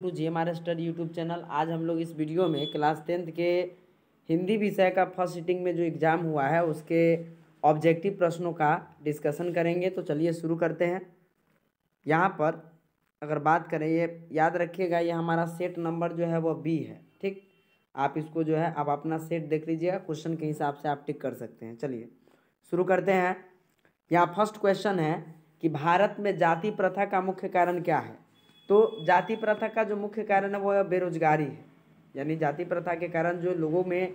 To GMR study YouTube channel. आज हम लोग इस वीडियो में क्लास 10th के हिंदी विषय का फर्स्ट सिटिंग में जो एग्ज़ाम हुआ है उसके ऑब्जेक्टिव प्रश्नों का डिस्कशन करेंगे। तो चलिए शुरू करते हैं। यहाँ पर अगर बात करें, ये याद रखिएगा, ये हमारा सेट नंबर जो है वो बी है। ठीक, आप इसको जो है आप अपना सेट देख लीजिएगा, क्वेश्चन के हिसाब से आप टिक कर सकते हैं। चलिए शुरू करते हैं। यहाँ फर्स्ट क्वेश्चन है कि भारत में जाति प्रथा का मुख्य कारण क्या है। तो जाति प्रथा का जो मुख्य कारण है वो है बेरोजगारी है, यानी जाति प्रथा के कारण जो लोगों में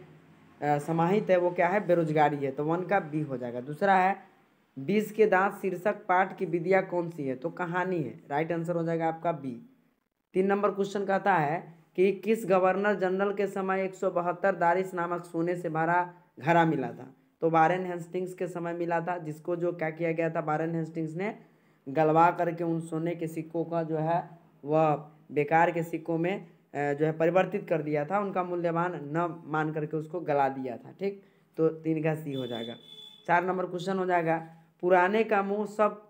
समाहित है वो क्या है, बेरोजगारी है। तो 1 का बी हो जाएगा। दूसरा है 20 के दांत शीर्षक पाठ की विधियाँ कौन सी है, तो कहानी है। राइट आंसर हो जाएगा आपका बी। 3 नंबर क्वेश्चन कहता है कि किस गवर्नर जनरल के समय 172 दारिस नामक सोने से भरा घड़ा मिला था। तो वारेन हेस्टिंग्स के समय मिला था, जिसको जो क्या किया गया था, वारेन हेस्टिंग्स ने गलवा करके उन सोने के सिक्कों का जो है वह बेकार के सिक्कों में जो है परिवर्तित कर दिया था, उनका मूल्यवान न मान करके उसको गला दिया था। ठीक, तो 3 का सी हो जाएगा। 4 नंबर क्वेश्चन हो जाएगा, पुराने का मुंह सब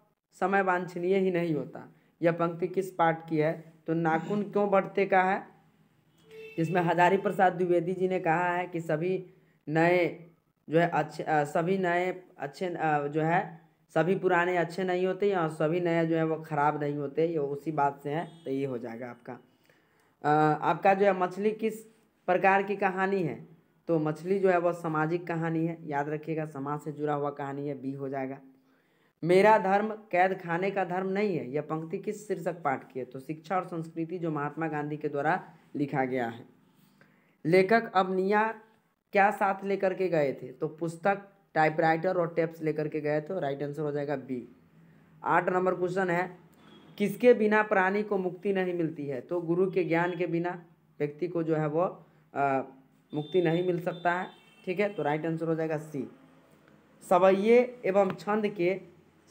समय वांछनीय ही नहीं होता। यह पंक्ति किस पाठ की है। तो नाखून क्यों बढ़ते का है, जिसमें हजारी प्रसाद द्विवेदी जी ने कहा है कि सभी नए जो है अच्छे सभी नए अच्छे जो है सभी पुराने अच्छे नहीं होते और सभी नए जो है वो खराब नहीं होते, ये उसी बात से है। तो ये हो जाएगा आपका। आपका जो है मछली किस प्रकार की कहानी है। तो मछली जो है वह सामाजिक कहानी है, याद रखिएगा, समाज से जुड़ा हुआ कहानी है, बी हो जाएगा। मेरा धर्म कैद खाने का धर्म नहीं है, यह पंक्ति किस शीर्षक पाठ की है। तो शिक्षा और संस्कृति, जो महात्मा गांधी के द्वारा लिखा गया है। लेखक अवनिया क्या साथ लेकर के गए थे। तो पुस्तक, टाइपराइटर और टेप्स लेकर के गए थे। राइट आंसर हो जाएगा बी। 8 नंबर क्वेश्चन है, किसके बिना प्राणी को मुक्ति नहीं मिलती है। तो गुरु के ज्ञान के बिना व्यक्ति को जो है वो मुक्ति नहीं मिल सकता है। ठीक है, तो राइट आंसर हो जाएगा सी। सवैये एवं छंद के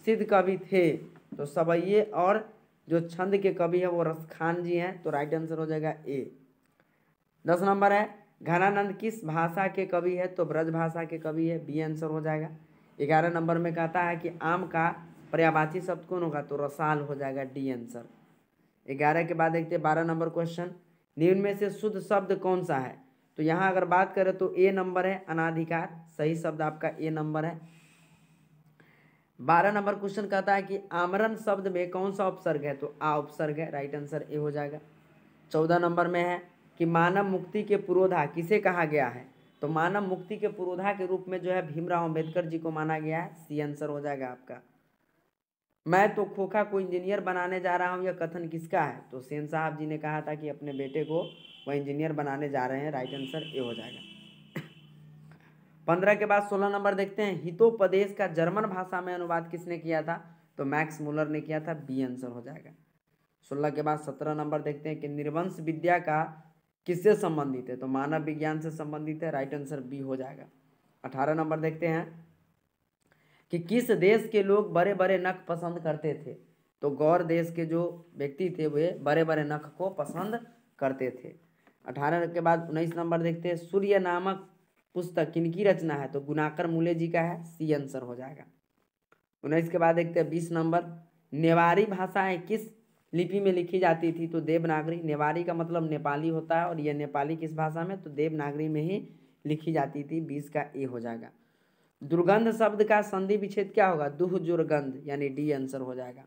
सिद्ध कवि थे। तो सवैये और जो छंद के कवि है वो रसखान जी हैं। तो राइट आंसर हो जाएगा ए। 10 नंबर है, घनानंद किस भाषा के कवि है। तो ब्रज भाषा के कवि है, बी आंसर हो जाएगा। 11 नंबर में कहता है कि आम का पर्यायवाची शब्द कौन होगा। तो रसाल हो जाएगा, डी आंसर। 11 के बाद देखते हैं 12 नंबर क्वेश्चन, निम्न में से शुद्ध शब्द कौन सा है। तो यहाँ अगर बात करें तो ए नंबर है, अनाधिकार, सही शब्द आपका ए नंबर है। 12 नंबर क्वेश्चन कहता है कि आमरण शब्द में कौन सा उपसर्ग है। तो आ उपसर्ग है, राइट आंसर ए हो जाएगा। 14 नंबर में है कि मानव मुक्ति के पुरोधा किसे कहा गया है। तो मानव मुक्ति के पुरोधा के रूप में जो है भीमराव अंबेडकर जी को माना गया है, सी आंसर हो जाएगा आपका। मैं तो खोखा को इंजीनियर बनाने जा रहा हूँ, यह कथन किसका है। तो सेन साहब जी ने कहा था कि अपने बेटे को वह इंजीनियर बनाने जा रहे हैं, राइट आंसर ए हो जाएगा। 15 के बाद 16 नंबर देखते हैं, हितोपदेश का जर्मन भाषा में अनुवाद किसने किया था। तो मैक्स मुलर ने किया था, बी आंसर हो जाएगा। 16 के बाद 17 नंबर देखते हैं कि निर्वंश विद्या का किससे संबंधित है। तो मानव विज्ञान से संबंधित है, राइट आंसर बी हो जाएगा। 18 नंबर देखते हैं कि किस देश के लोग बड़े बड़े नख पसंद करते थे। तो गौर देश के जो व्यक्ति थे वे बड़े बड़े नख को पसंद करते थे। 18 के बाद 19 नंबर देखते हैं, सूर्य नामक पुस्तक किनकी रचना है। तो गुनाकर मूले जी का है, सी आंसर हो जाएगा। 19 के बाद देखते हैं 20 नंबर, नेवारी भाषाएं किस लिपि में लिखी जाती थी। तो देवनागरी, नेवारी का मतलब नेपाली होता है और यह नेपाली किस भाषा में, तो देवनागरी में ही लिखी जाती थी, 20 का ए हो जाएगा। दुर्गंध शब्द का संधि विच्छेद क्या होगा। दुह जुर्गंध, यानी डी आंसर हो जाएगा।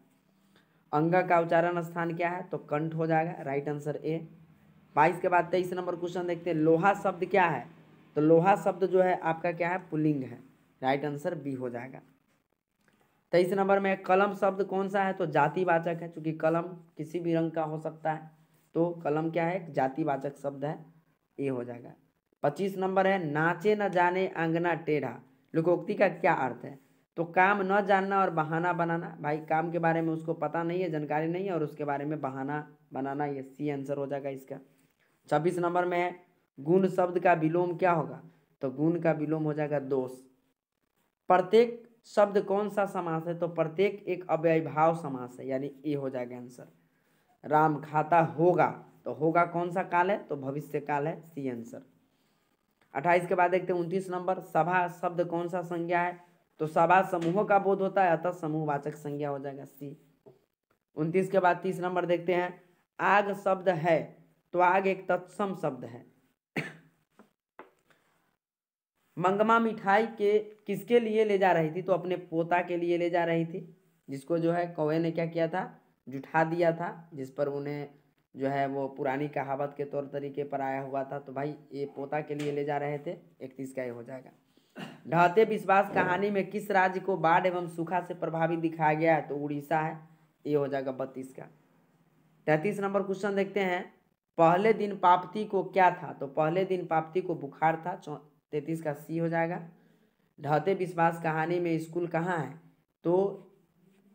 अंग का उच्चारण स्थान क्या है। तो कंठ हो जाएगा, राइट आंसर ए। 22 के बाद 23 नंबर क्वेश्चन देखते हैं, लोहा शब्द क्या है। तो लोहा शब्द जो है आपका क्या है, पुल्लिंग है, राइट आंसर बी हो जाएगा। 23 नंबर में कलम शब्द कौन सा है। तो जातिवाचक है, क्योंकि कलम किसी भी रंग का हो सकता है, तो कलम क्या है, जातिवाचक शब्द है, ए हो जाएगा। 25 नंबर है, नाचे न जाने आंगना टेढ़ा, लोकोक्ति का क्या अर्थ है। तो काम न जानना और बहाना बनाना, भाई काम के बारे में उसको पता नहीं है, जानकारी नहीं है, और उसके बारे में बहाना बनाना, ये सी आंसर हो जाएगा इसका। 26 नंबर में है, गुण शब्द का विलोम क्या होगा। तो गुण का विलोम हो जाएगा दोष। प्रत्येक शब्द कौन सा समास है। तो प्रत्येक एक अव्ययीभाव समास है, यानी ए हो जाएगा आंसर। राम खाता होगा, तो होगा कौन सा काल है। तो भविष्य काल है, सी आंसर। 28 के बाद देखते हैं 29 नंबर, सभा शब्द कौन सा संज्ञा है। तो सभा समूहों का बोध होता है, अतः समूहवाचक संज्ञा हो जाएगा, सी। 29 के बाद 30 नंबर देखते हैं, आग शब्द है तो आग एक तत्सम शब्द है। मंगमा मिठाई के किसके लिए ले जा रही थी, तो अपने पोता के लिए ले जा रही थी, जिसको जो है कौवे ने क्या किया था, जुठा दिया था, जिस पर उन्हें जो है वो पुरानी कहावत के तौर तरीके पर आया हुआ था। तो भाई ये पोता के लिए ले जा रहे थे, 31 का ये हो जाएगा। ढहते विश्वास कहानी में किस राज्य को बाढ़ एवं सूखा से प्रभावित दिखाया गया है, तो उड़ीसा है, ये हो जाएगा 32 का। 33 नंबर क्वेश्चन देखते हैं, पहले दिन पाप्ती को क्या था, तो पहले दिन पाप्ती को बुखार था, 33 का सी हो जाएगा। ढहते विश्वास कहानी में स्कूल कहाँ है, तो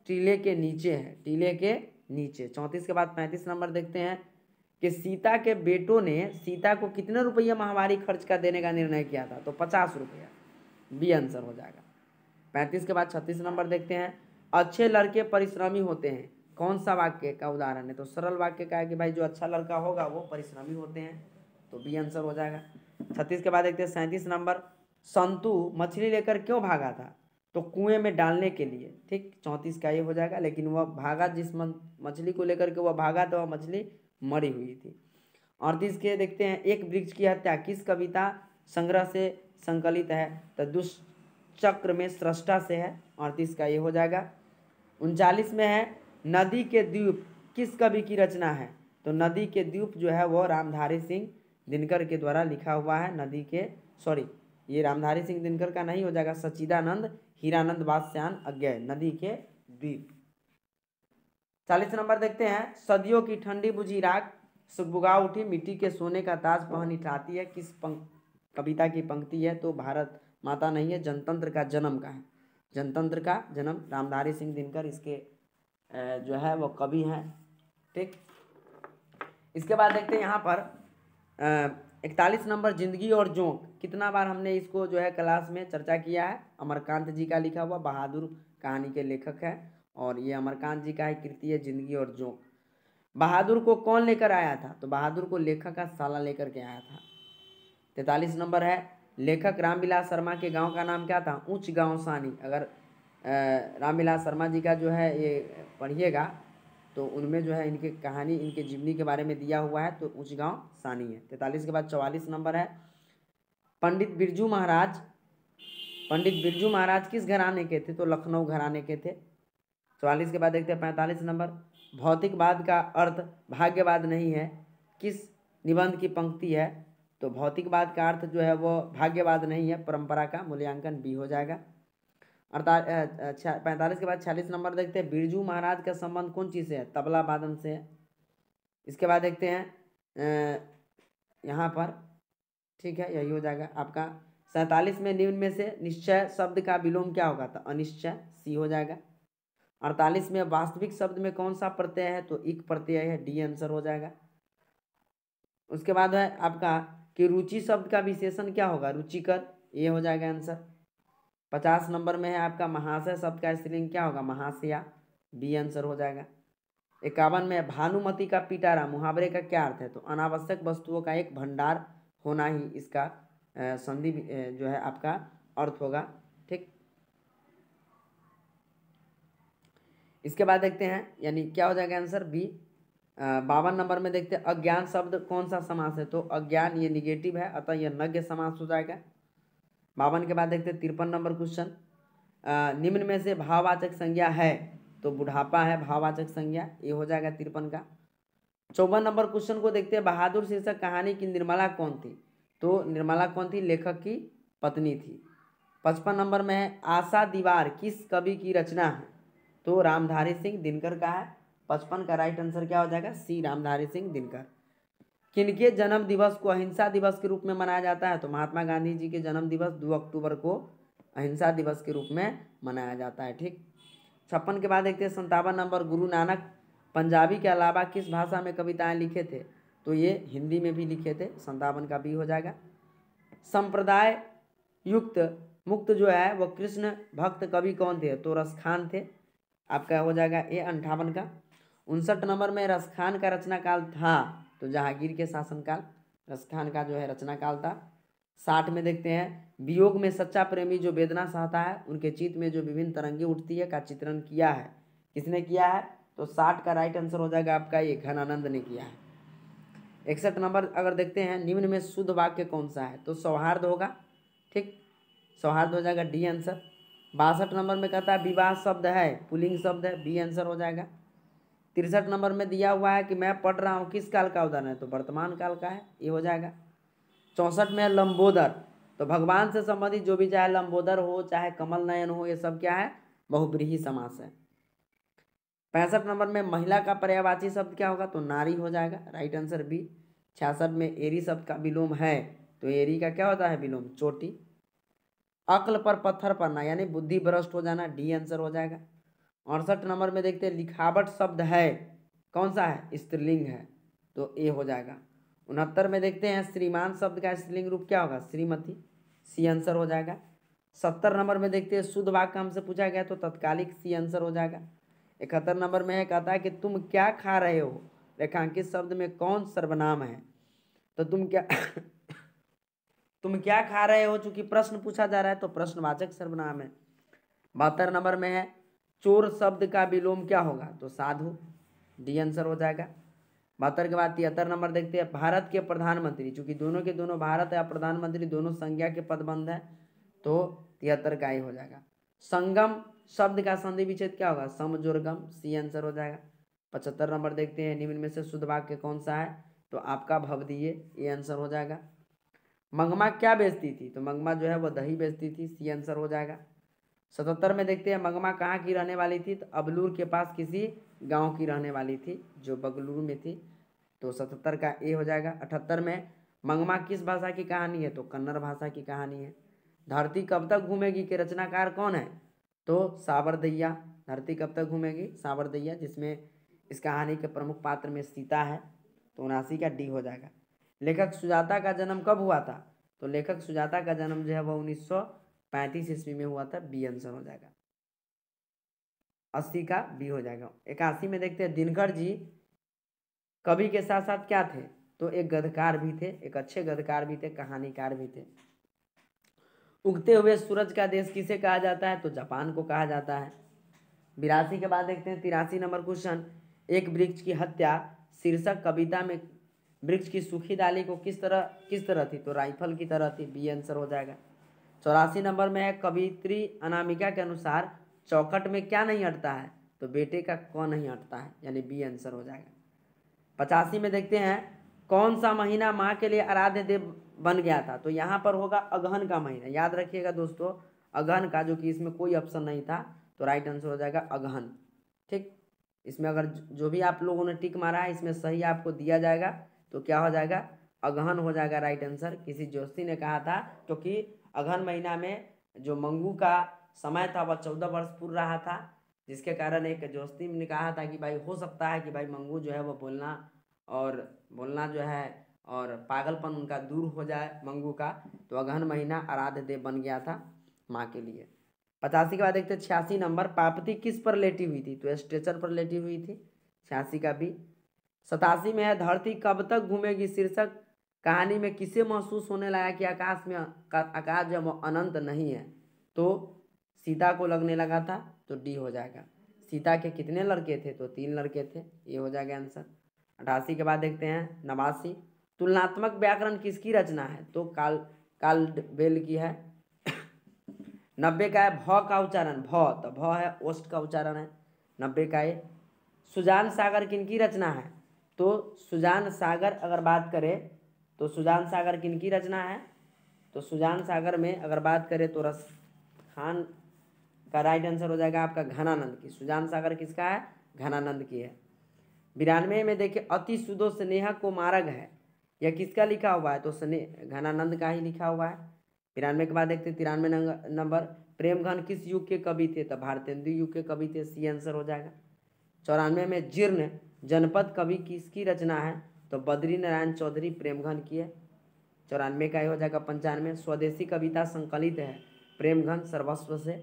टीले के नीचे है, टीले के नीचे। 34 के बाद 35 नंबर देखते हैं कि सीता के बेटों ने सीता को कितने रुपये माहवारी खर्च का देने का निर्णय किया था, तो 50 रुपया, बी आंसर हो जाएगा। 35 के बाद 36 नंबर देखते हैं, अच्छे लड़के परिश्रमी होते हैं, कौन सा वाक्य का उदाहरण है, तो सरल वाक्य का है कि भाई जो अच्छा लड़का होगा वो परिश्रमी होते हैं, तो बी आंसर हो जाएगा। 36 के बाद देखते हैं 37 नंबर, संतु मछली लेकर क्यों भागा था, तो कुएं में डालने के लिए, ठीक। 34 का ये हो जाएगा, लेकिन वह भागा जिस मछली को लेकर के वह भागा तो वह मछली मरी हुई थी। 38 के देखते हैं, एक वृक्ष की हत्या किस कविता संग्रह से संकलित है, तो दुष्चक्र में सृष्टा से है, 38 का ये हो जाएगा। 39 में है, नदी के द्वीप किस कवि की रचना है, तो नदी के द्वीप जो है वो रामधारी सिंह दिनकर के द्वारा लिखा हुआ है। नदी के ये रामधारी सिंह दिनकर का नहीं हो जाएगा, सच्चिदानंद हीरानंद वात्स्यायन अज्ञेय, नदी के द्वीप। 40 नंबर देखते हैं, सदियों की ठंडी बुझी राख सुगबुगा उठी मिट्टी के सोने का ताज पहन इठाती है, किस कविता की पंक्ति है, तो भारत माता नहीं है, जनतंत्र का जन्म का है, जनतंत्र का जन्म रामधारी सिंह दिनकर इसके जो है वो कवि हैं, ठीक। इसके बाद देखते हैं यहाँ पर 41 नंबर, जिंदगी और जोंक, कितना बार हमने इसको जो है क्लास में चर्चा किया है, अमरकांत जी का लिखा हुआ, बहादुर कहानी के लेखक है, और ये अमरकांत जी का ही कृति है जिंदगी और जोंक। बहादुर को कौन लेकर आया था, तो बहादुर को लेखक का साला लेकर के आया था। 43 नंबर है, लेखक रामविलास शर्मा के गांव का नाम क्या था, ऊंच गांव सानी। अगर रामविलास शर्मा जी का जो है ये पढ़िएगा तो उनमें जो है इनकी कहानी, इनके जीवनी के बारे में दिया हुआ है, तो ऊंच गांव सानी है। 43 के बाद 44 नंबर है, पंडित बिरजू महाराज किस घराने के थे, तो लखनऊ घराने के थे। 44 के बाद देखते हैं 45 नंबर, भौतिकवाद का अर्थ भाग्यवाद नहीं है, किस निबंध की पंक्ति है, तो भौतिकवाद का अर्थ जो है वो भाग्यवाद नहीं है, परंपरा का मूल्यांकन बी हो जाएगा। 45 के बाद 46 नंबर देखते हैं, बिरजू महाराज का संबंध कौन चीज़ से है, तबला वादन से है। इसके बाद देखते हैं यहाँ पर, ठीक है, यही हो जाएगा आपका। 47 में निम्न में से निश्चय शब्द का विलोम क्या होगा, तो अनिश्चय, सी हो जाएगा। 48 में वास्तविक शब्द में कौन सा प्रत्यय है, तो इक प्रत्यय है, डी आंसर हो जाएगा। उसके बाद है आपका कि रुचि शब्द का विशेषण क्या होगा, रुचिकर, ये हो जाएगा आंसर। 50 नंबर में है आपका महाशय शब्द का स्त्रीलिंग क्या होगा, महाशया, बी आंसर हो जाएगा। 51 में भानुमति का पिटारा मुहावरे का क्या अर्थ है, तो अनावश्यक वस्तुओं का एक भंडार होना ही इसका संधि जो है आपका अर्थ होगा, ठीक। इसके बाद देखते हैं, यानी क्या हो जाएगा आंसर बी। 52 नंबर में देखते हैं, अज्ञान शब्द कौन सा समास है, तो अज्ञान ये निगेटिव है, अतः यह नज्ञ समास हो जाएगा। 52 के बाद देखते हैं 53 नंबर क्वेश्चन, निम्न में से भाववाचक संज्ञा है, तो बुढ़ापा है भाववाचक संज्ञा, ये हो जाएगा 53 का। 54 नंबर क्वेश्चन को देखते हैं, बहादुर शीर्षक कहानी की निर्मला कौन थी, तो निर्मला कौन थी, लेखक की पत्नी थी। 55 नंबर में है, आशा दीवार किस कवि की रचना है, तो रामधारी सिंह दिनकर का है। 55 का राइट आंसर क्या हो जाएगा, सी रामधारी सिंह दिनकर। किनके जन्म दिवस को अहिंसा दिवस के रूप में मनाया जाता है, तो महात्मा गांधी जी के जन्म दिवस 2 अक्टूबर को अहिंसा दिवस के रूप में मनाया जाता है, ठीक। 56 के बाद देखते हैं 57 नंबर, गुरु नानक पंजाबी के अलावा किस भाषा में कविताएं लिखे थे, तो ये हिंदी में भी लिखे थे, 57 का भी हो जाएगा। संप्रदाय युक्त मुक्त जो है वो कृष्ण भक्त कवि कौन थे, तो रसखान थे, आपका हो जाएगा ए 58 का। 59 नंबर में रसखान का रचना काल था, तो जहांगीर के शासनकाल रसखान का जो है रचना काल था। 60 में देखते हैं, वियोग में सच्चा प्रेमी जो वेदना सहता है उनके चित्त में जो विभिन्न तरंगे उठती है का चित्रण किया है, किसने किया है, तो 60 का राइट आंसर हो जाएगा आपका ये घनानंद ने किया है। 61 नंबर अगर देखते हैं, निम्न में शुद्ध वाक्य कौन सा है, तो सौहार्द होगा। ठीक, सौहार्द हो जाएगा, डी आंसर। 62 नंबर में कहता है विवाह शब्द है, पुल्लिंग शब्द है, बी आंसर हो जाएगा। 63 नंबर में दिया हुआ है कि मैं पढ़ रहा हूँ, किस काल का उदाहरण है, तो वर्तमान काल का है, ये हो जाएगा। 64 में लंबोदर, तो भगवान से संबंधित जो भी, चाहे लंबोदर हो चाहे कमल नयन हो, ये सब क्या है, बहुब्रीहि समास है। 65 नंबर में महिला का पर्यायवाची शब्द क्या होगा, तो नारी हो जाएगा, राइट आंसर बी। 66 में एरी शब्द का विलोम है, तो एरी का क्या होता है विलोम, चोटी। अक्ल पर पत्थर पड़ना यानी बुद्धि भ्रष्ट हो जाना, डी आंसर हो जाएगा। 68 नंबर में देखते हैं लिखावट शब्द है, कौन सा है, स्त्रीलिंग है, तो ए हो जाएगा। 69 में देखते हैं श्रीमान शब्द का स्त्रीलिंग रूप क्या होगा, श्रीमती, सी आंसर हो जाएगा। 70 नंबर में देखते हैं शुद्ध वाक्य हमसे पूछा गया, तो तत्कालिक, सी आंसर हो जाएगा। 71 नंबर में है, कहता है कि तुम क्या खा रहे हो, रेखांकित शब्द में कौन सर्वनाम है, तो तुम क्या तुम क्या खा रहे हो, चूंकि प्रश्न पूछा जा रहा है तो प्रश्नवाचक सर्वनाम है। 72 नंबर में है चोर शब्द का विलोम क्या होगा, तो साधु, डी आंसर हो जाएगा। 72 के बाद 73 नंबर देखते हैं, भारत के प्रधानमंत्री, चूंकि दोनों के दोनों भारत या प्रधानमंत्री दोनों संज्ञा के पदबंध है, तो 73 का ही हो जाएगा। संगम शब्द का संधि विच्छेद क्या होगा, समजोरगम, सी आंसर हो जाएगा। 75 नंबर देखते हैं, निम्न में से शुद्ध वाक्य कौन सा है, तो आपका भवदीय, ये आंसर हो जाएगा। मंगमा क्या बेचती थी, तो मंगमा जो है वो दही बेचती थी, सी आंसर हो जाएगा। 77 में देखते हैं, मंगमा कहाँ की रहने वाली थी, तो अबलूर के पास किसी गांव की रहने वाली थी, जो बगलूर में थी, तो 77 का ए हो जाएगा। 78 में मंगमा किस भाषा की कहानी है, तो कन्नड़ भाषा की कहानी है। धरती कब तक घूमेगी के रचनाकार कौन है, तो सावरदैया, धरती कब तक घूमेगी, सावरदैया, जिसमें इस कहानी के प्रमुख पात्र में सीता है, तो 79 का डी हो जाएगा। लेखक सुजाता का जन्म कब हुआ था, तो लेखक सुजाता का जन्म जो है वह 1935 ईस्वी में हुआ था, बी आंसर हो जाएगा। 80 का बी हो जाएगा। 81 में देखते हैं, दिनकर जी कवि के साथ साथ क्या थे, तो एक गद्यकार भी थे, एक अच्छे गद्यकार भी थे, कहानीकार भी थे। उगते हुए सूरज का देश किसे कहा जाता है, तो जापान को कहा जाता है। 82 के बाद देखते हैं 83 नंबर क्वेश्चन, एक वृक्ष की हत्या शीर्षक कविता में वृक्ष की सूखी डाली को किस तरह थी, तो राइफल की तरह थी, बी आंसर हो जाएगा। 84 नंबर में है, कवित्री अनामिका के अनुसार चौखट में क्या नहीं अटता है, तो बेटे का क नहीं अटता है, यानी बी आंसर हो जाएगा। 85 में देखते हैं, कौन सा महीना माँ के लिए आराध्य देव बन गया था, तो यहाँ पर होगा अगहन का महीना, याद रखिएगा दोस्तों, अगहन का, जो कि इसमें कोई ऑप्शन नहीं था, तो राइट आंसर हो जाएगा अगहन। ठीक, इसमें अगर जो भी आप लोगों ने टिक मारा है इसमें सही आपको दिया जाएगा, तो क्या हो जाएगा, अगहन हो जाएगा राइट आंसर। किसी ज्योतिषी ने कहा था, क्योंकि अगहन महीना में जो मंगू का समय था वह 14 वर्ष पूर रहा था, जिसके कारण एक ज्योतिषी ने कहा था कि भाई हो सकता है कि भाई मंगू जो है वो बोलना जो है और पागलपन उनका दूर हो जाए मंगू का, तो अगहन महीना आराध्य देव बन गया था माँ के लिए। 85 के बाद देखते 86 नंबर, पापती किस पर लेटी हुई थी, तो स्ट्रेचर पर लेटी हुई थी, 86 का भी। 87 में है, धरती कब तक घूमेगी शीर्षक कहानी में किसे महसूस होने लगा कि आकाश जो वो अनंत नहीं है, तो सीता को लगने लगा था, तो डी हो जाएगा। सीता के कितने लड़के थे, तो 3 लड़के थे, ये हो जाएगा आंसर। 88 के बाद देखते हैं 89, तुलनात्मक व्याकरण किसकी रचना है, तो काल्डवेल की है। 90 का है, भ का उच्चारण, भ, तो भ है ओस्ट का उच्चारण है, 90 का ये। सुजान सागर किनकी रचना है, तो सुजान सागर अगर बात करें तो सुजान सागर किनकी रचना है, तो सुजान सागर में अगर बात करें तो रस खान का राइट आंसर हो जाएगा आपका घनानंद की। सुजान सागर किसका है, घनानंद की है। 92 में देखिए, अति सुदो स्नेह को मार्ग है, यह किसका लिखा हुआ है, तो घनानंद का ही लिखा हुआ है। 93 के बाद देखते 93 नंबर, प्रेमघन किस युग के कवि थे, तो भारतेंदु युग के कवि थे, सी आंसर हो जाएगा। 94 में जीर्ण जनपद कवि किसकी रचना है, तो बद्री नारायण चौधरी प्रेमघन की है, 94 का ही हो जाएगा। 95 स्वदेशी कविता संकलित है प्रेमघन सर्वस्व से।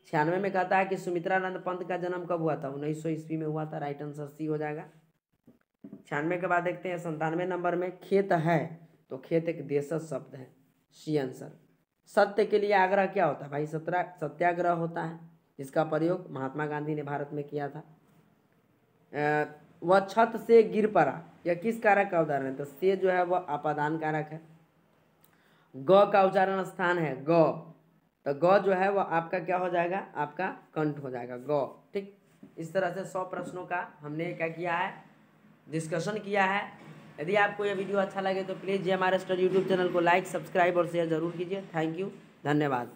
96 में कहता है कि सुमित्रानंद पंत का जन्म कब हुआ था, 1900 ईस्वी में हुआ था, राइट आंसर सी हो जाएगा। 96 के बाद देखते हैं 97 नंबर में, खेत है, तो खेत एक देशज शब्द है, सी आंसर। सत्य के लिए आग्रह क्या होता है, भाई सत्याग्रह होता है, जिसका प्रयोग महात्मा गांधी ने भारत में किया था। वह छत से गिर पड़ा, यह किस कारक का उदाहरण है? तो से जो है वह अपादान कारक है। ग का उच्चारण स्थान है ग, तो ग जो है वह आपका क्या हो जाएगा? आपका कंठ हो जाएगा ग। ठीक, इस तरह से 100 प्रश्नों का हमने क्या किया है? डिस्कशन किया है। यदि आपको यह वीडियो अच्छा लगे तो प्लीज़ जी हमारे स्टडी यूट्यूब चैनल को लाइक, सब्सक्राइब और शेयर जरूर कीजिए। थैंक यू, धन्यवाद।